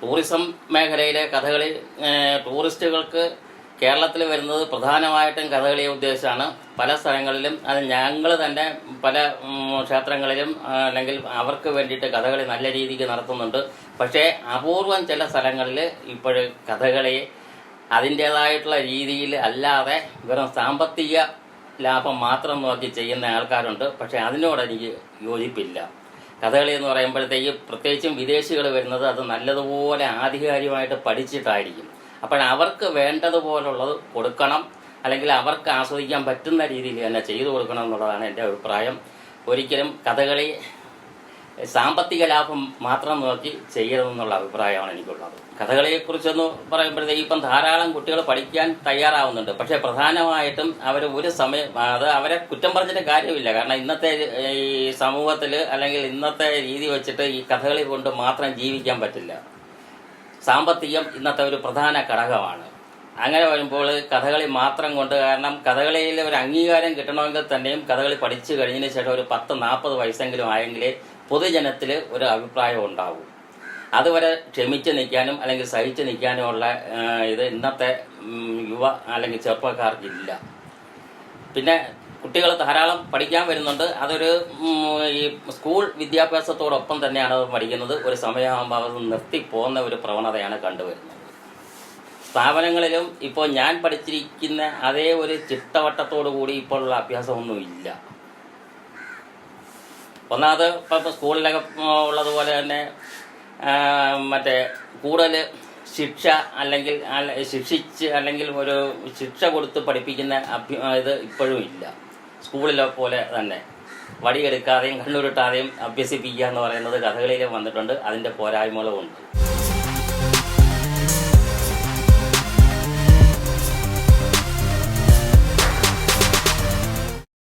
Tourism മേഖലയിലെ കഥകളി ടൂറിസ്റ്റുകൾക്ക് കേരളത്തിൽ വരുന്നത് പ്രധാനമായിട്ടും കഥകളിയെ ഉദ്ദേശിച്ചാണ്. പല സ്ഥലങ്ങളിലും അത് ഞങ്ങൾ തന്നെ പല ക്ഷേത്രങ്ങളിലും അല്ലെങ്കിൽ അവർക്ക് വേണ്ടിയിട്ട് കഥകളി നല്ല രീതിക്ക് നടത്തുന്നുണ്ട്. പക്ഷേ അപൂർവം ചില സ്ഥലങ്ങളിൽ ഇപ്പോൾ കഥകളി അതിൻ്റേതായിട്ടുള്ള രീതിയിൽ അല്ലാതെ വെറും സാമ്പത്തിക ലാഭം മാത്രം നോക്കി ചെയ്യുന്ന ആൾക്കാരുണ്ട്. പക്ഷേ അതിനോട് എനിക്ക് യോജിപ്പില്ല. കഥകളി എന്ന് പറയുമ്പോഴത്തേക്ക് പ്രത്യേകിച്ചും വിദേശികൾ വരുന്നത് അത് നല്ലതുപോലെ ആധികാരികമായിട്ട് പഠിച്ചിട്ടായിരിക്കും. അപ്പോൾ അവർക്ക് വേണ്ടതുപോലുള്ളത് കൊടുക്കണം, അല്ലെങ്കിൽ അവർക്ക് ആസ്വദിക്കാൻ പറ്റുന്ന രീതിയിൽ തന്നെ ചെയ്തു കൊടുക്കണം എന്നുള്ളതാണ് എൻ്റെ അഭിപ്രായം. ഒരിക്കലും കഥകളി സാമ്പത്തിക ലാഭം മാത്രം നോക്കി ചെയ്യരുതെന്നുള്ള അഭിപ്രായമാണ് എനിക്കുള്ളത്. കഥകളിയെക്കുറിച്ചൊന്ന് പറയുമ്പോഴത്തേക്ക് ഇപ്പം ധാരാളം കുട്ടികൾ പഠിക്കാൻ തയ്യാറാവുന്നുണ്ട്. പക്ഷേ പ്രധാനമായിട്ടും അവർ ഒരു സമയം അത് അവരെ കുറ്റം പറഞ്ഞിട്ട് കാര്യമില്ല. കാരണം ഇന്നത്തെ ഈ സമൂഹത്തിൽ അല്ലെങ്കിൽ ഇന്നത്തെ രീതി വെച്ചിട്ട് ഈ കഥകളി കൊണ്ട് മാത്രം ജീവിക്കാൻ പറ്റില്ല. സാമ്പത്തികം ഇന്നത്തെ ഒരു പ്രധാന ഘടകമാണ്. അങ്ങനെ വരുമ്പോൾ കഥകളി മാത്രം കൊണ്ട്, കാരണം കഥകളിയിൽ ഒരു അംഗീകാരം കിട്ടണമെങ്കിൽ തന്നെയും കഥകളി പഠിച്ചു കഴിഞ്ഞതിന് ശേഷം ഒരു 10-40 വയസ്സെങ്കിലും ആയെങ്കിലേ പൊതുജനത്തിൽ ഒരു അഭിപ്രായം ഉണ്ടാവും. അതുവരെ ക്ഷമിച്ച് നിൽക്കാനും അല്ലെങ്കിൽ സഹിച്ച് നിൽക്കാനുമുള്ള ഇത് ഇന്നത്തെ യുവ അല്ലെങ്കിൽ ചെറുപ്പക്കാർക്കില്ല. പിന്നെ കുട്ടികൾ ധാരാളം പഠിക്കാൻ വരുന്നുണ്ട്. അതൊരു ഈ സ്കൂൾ വിദ്യാഭ്യാസത്തോടൊപ്പം തന്നെയാണ് അത് പഠിക്കുന്നത്. ഒരു സമയമാകുമ്പോൾ അത് നിർത്തിപ്പോകുന്ന ഒരു പ്രവണതയാണ് കണ്ടുവരുന്നത്. സ്ഥാപനങ്ങളിലും ഇപ്പോൾ ഞാൻ പഠിച്ചിരിക്കുന്ന അതേ ഒരു ചിട്ടവട്ടത്തോടു കൂടി ഇപ്പോഴുള്ള അഭ്യാസമൊന്നും ഇല്ല. ഒന്നാമത് ഇപ്പം സ്കൂളിലൊക്കെ ഉള്ളതുപോലെ തന്നെ മറ്റേ കൂടുതൽ ശിക്ഷ അല്ലെങ്കിൽ ശിക്ഷിച്ച് അല്ലെങ്കിൽ ഒരു ശിക്ഷ കൊടുത്ത് പഠിപ്പിക്കുന്ന ഇത് ഇപ്പോഴും ഇല്ല. സ്കൂളിലെ പോലെ തന്നെ വടിയെടുക്കാതെയും കണ്ണുരുട്ടാതെയും അഭ്യസിപ്പിക്കുക എന്ന് പറയുന്നത് കഥകളിയിലും വന്നിട്ടുണ്ട്. അതിൻ്റെ പോരായ്മകളും ഉണ്ട്.